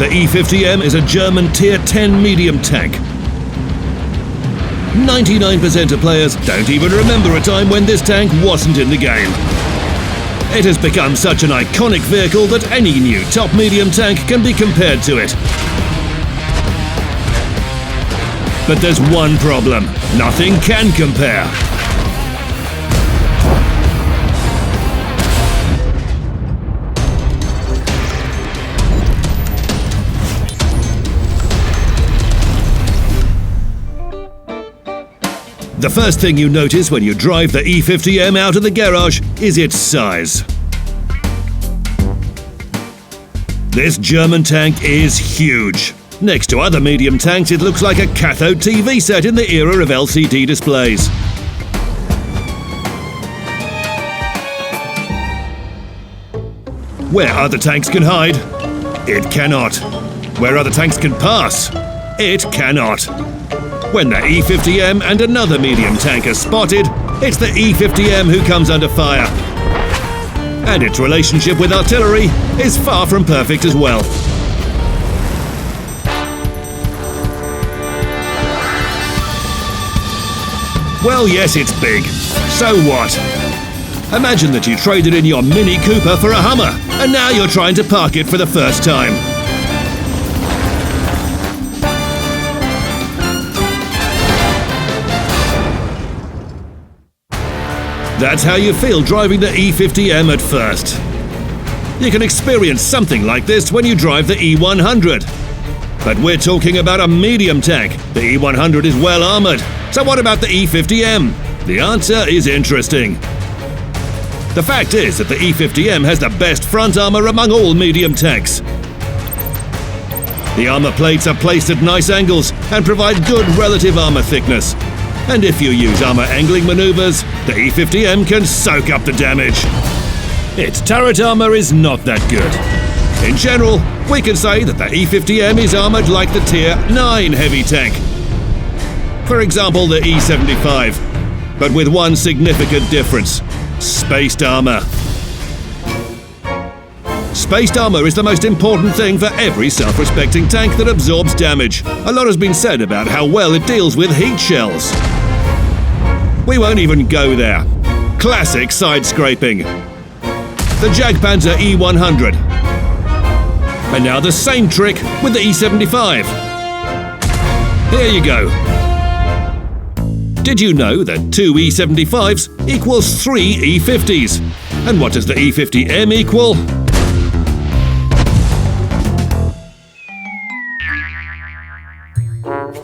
The E50M is a German Tier 10 medium tank. 99% of players don't even remember a time when this tank wasn't in the game. It has become such an iconic vehicle that any new top medium tank can be compared to it. But there's one problem: nothing can compare. The first thing you notice when you drive the E50M out of the garage is its size. This German tank is huge. Next to other medium tanks, it looks like a cathode TV set in the era of LCD displays. Where other tanks can hide, it cannot. Where other tanks can pass, it cannot. When the E50M and another medium tank are spotted, it's the E50M who comes under fire. And its relationship with artillery is far from perfect as well. Well, yes, it's big. So what? Imagine that you traded in your Mini Cooper for a Hummer, and now you're trying to park it for the first time. That's how you feel driving the E50M at first. You can experience something like this when you drive the E100. But we're talking about a medium tank. The E100 is well armoured. So what about the E50M? The answer is interesting. The fact is that the E50M has the best front armour among all medium tanks. The armour plates are placed at nice angles and provide good relative armour thickness. And if you use armour angling manoeuvres, the E50M can soak up the damage. Its turret armour is not that good. In general, we can say that the E50M is armoured like the Tier 9 heavy tank. For example, the E75, but with one significant difference: spaced armour. Spaced armour is the most important thing for every self-respecting tank that absorbs damage. A lot has been said about how well it deals with heat shells. We won't even go there. Classic side scraping. The Jagdpanzer E100. And now the same trick with the E75. Here you go. Did you know that 2 E75s equals 3 E50s? And what does the E50M equal?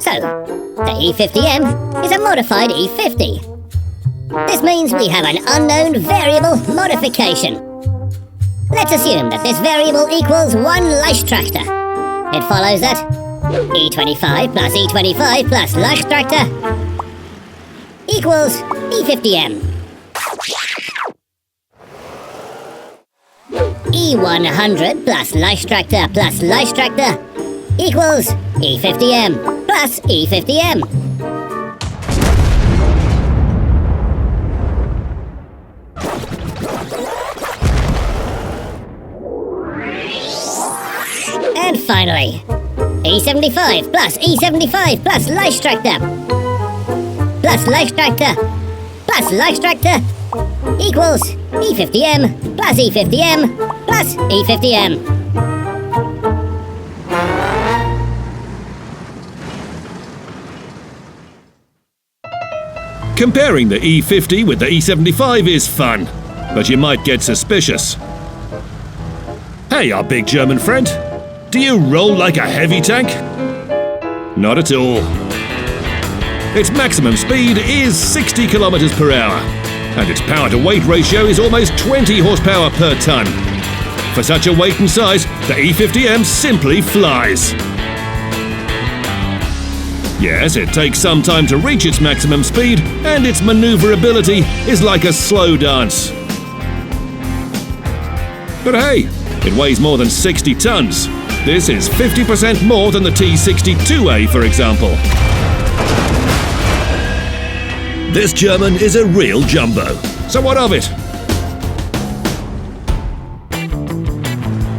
So, the E50M is a modified E50. This means we have an unknown variable modification. Let's assume that this variable equals 1 Leichtraktor. It follows that E25 plus E25 plus Leichtraktor equals E50M. E100 plus Leichtraktor equals E50M plus E50M. And finally, E75 plus E75 plus Leichtraktor equals E50M plus E50M plus E50M. Comparing the E50 with the E75 is fun, but you might get suspicious. Hey, our big German friend, do you roll like a heavy tank? Not at all. Its maximum speed is 60 kilometers per hour, and its power-to-weight ratio is almost 20 horsepower per ton. For such a weight and size, the E50M simply flies. Yes, it takes some time to reach its maximum speed, and its maneuverability is like a slow dance. But hey, it weighs more than 60 tons. This is 50% more than the T62A, for example. This German is a real jumbo. So what of it?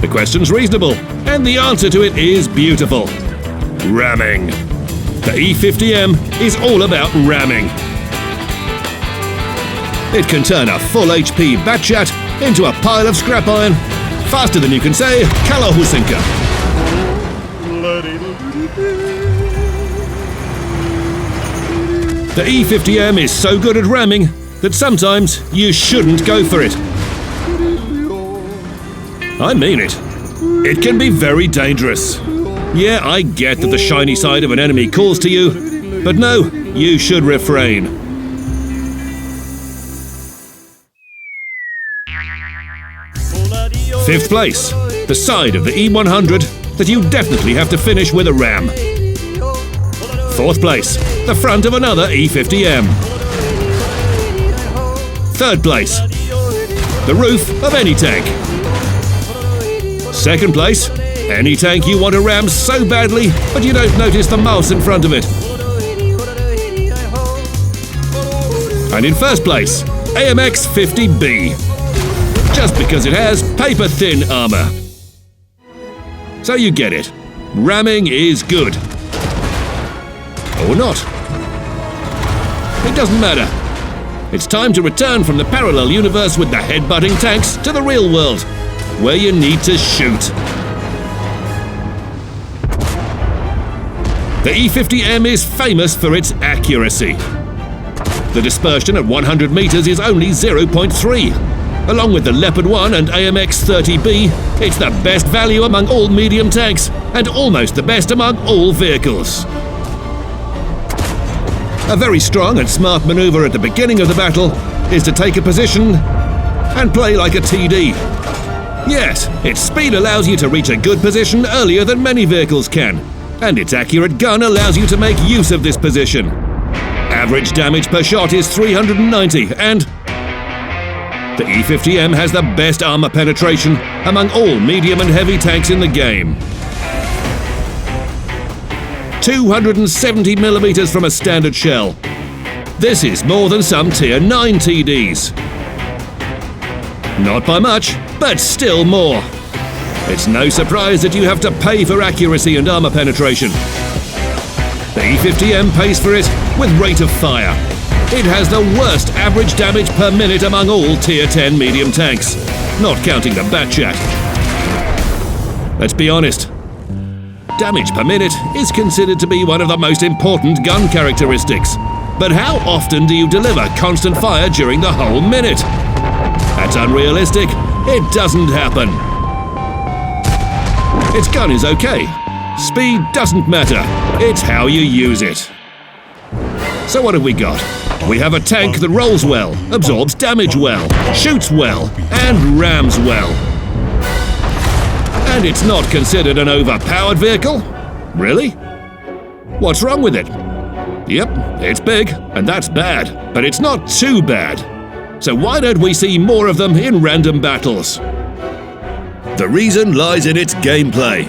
The The question's reasonable, and the answer to it is beautiful. Ramming. The E50M is all about ramming. It can turn a full HP Batchat into a pile of scrap iron faster than you can say Kalle Husinka. The E50M is so good at ramming that sometimes you shouldn't go for it. I mean it. It can be very dangerous. Yeah, I get that the shiny side of an enemy calls to you, but no, you should refrain. Fifth place, the side of the E100 that you definitely have to finish with a ram. Fourth place, the front of another E50M. Third place, the roof of any tank. Second place, any tank you want to ram so badly, but you don't notice the mouse in front of it. And in first place, AMX 50B. Just because it has paper-thin armor. So you get it. Ramming is good. Or not. It doesn't matter. It's time to return from the parallel universe with the head-butting tanks to the real world, where you need to shoot. The E50M is famous for its accuracy. The dispersion at 100 meters is only 0.3. Along with the Leopard 1 and AMX 30B, it's the best value among all medium tanks, and almost the best among all vehicles. A very strong and smart maneuver at the beginning of the battle is to take a position and play like a TD. Yes, its speed allows you to reach a good position earlier than many vehicles can, and its accurate gun allows you to make use of this position. Average damage per shot is 390, and the E50M has the best armor penetration among all medium and heavy tanks in the game. 270 millimeters from a standard shell. This is more than some Tier 9 TDs. Not by much, but still more. It's no surprise that you have to pay for accuracy and armor penetration. The E50M pays for it with rate of fire. It has the worst average damage per minute among all Tier 10 medium tanks, not counting the Batchat. Let's be honest. Damage per minute is considered to be one of the most important gun characteristics. But how often do you deliver constant fire during the whole minute? That's unrealistic. It doesn't happen. Its gun is okay. Speed doesn't matter. It's how you use it. So what have we got? We have a tank that rolls well, absorbs damage well, shoots well, and rams well. And it's not considered an overpowered vehicle? Really? What's wrong with it? Yep, it's big, and that's bad, but it's not too bad. So why don't we see more of them in random battles? The reason lies in its gameplay.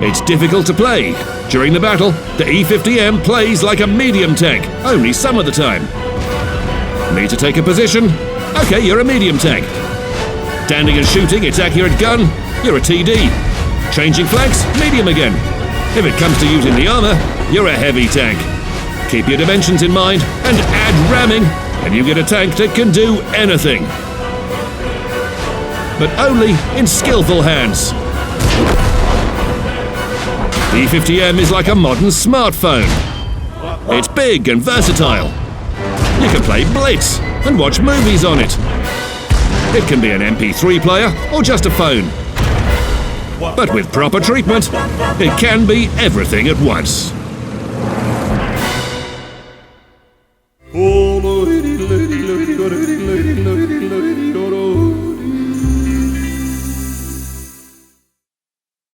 It's difficult to play. During the battle, the E50M plays like a medium tank, only some of the time. Need to take a position? Okay, you're a medium tank. Standing and shooting its accurate gun? You're a TD. Changing flanks? Medium again. If it comes to using the armor, you're a heavy tank. Keep your dimensions in mind and add ramming, and you get a tank that can do anything. But only in skillful hands. The E50M is like a modern smartphone. It's big and versatile. You can play Blitz and watch movies on it. It can be an MP3 player or just a phone. But with proper treatment, it can be everything at once.